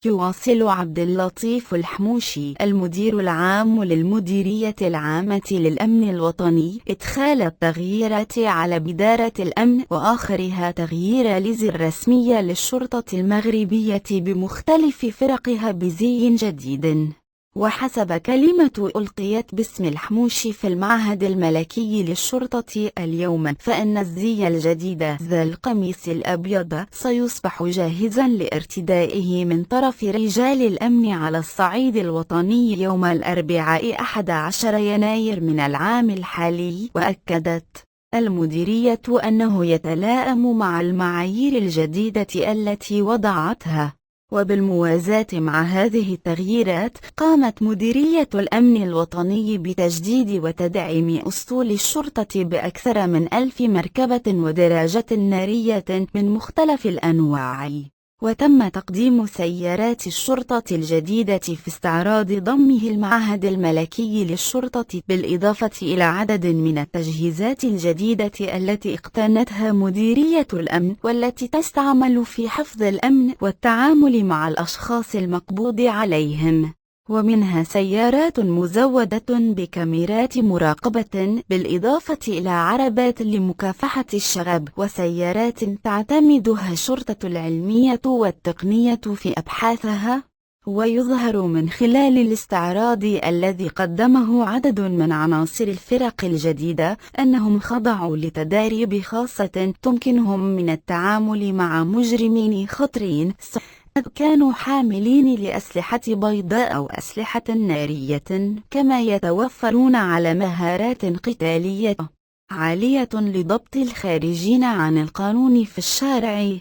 يواصل عبد اللطيف الحموشي المدير العام للمديرية العامة للأمن الوطني إدخال التغييرات على بدارة الأمن وآخرها تغيير لزي الرسمية للشرطة المغربية بمختلف فرقها بزي جديد. وحسب كلمة ألقيت باسم الحموشي في المعهد الملكي للشرطة اليوم، فإن الزي الجديد ذا القميص الأبيض سيصبح جاهزا لارتدائه من طرف رجال الأمن على الصعيد الوطني يوم الأربعاء 11 يناير من العام الحالي. وأكدت المديرية أنه يتلائم مع المعايير الجديدة التي وضعتها. وبالموازاة مع هذه التغييرات، قامت مديرية الأمن الوطني بتجديد وتدعيم أسطول الشرطة بأكثر من 1000 مركبة ودراجة نارية من مختلف الأنواع. وتم تقديم سيارات الشرطة الجديدة في استعراض ضمه المعهد الملكي للشرطة، بالإضافة إلى عدد من التجهيزات الجديدة التي اقتنتها مديرية الأمن والتي تستعمل في حفظ الأمن والتعامل مع الأشخاص المقبوض عليهم. ومنها سيارات مزودة بكاميرات مراقبة، بالإضافة إلى عربات لمكافحة الشغب، وسيارات تعتمدها الشرطة العلمية والتقنية في أبحاثها. ويظهر من خلال الاستعراض الذي قدمه عدد من عناصر الفرق الجديدة أنهم خضعوا لتداريب خاصة تمكنهم من التعامل مع مجرمين خطرين كانوا حاملين لأسلحة بيضاء أو أسلحة نارية، كما يتوفرون على مهارات قتالية عالية لضبط الخارجين عن القانون في الشارع.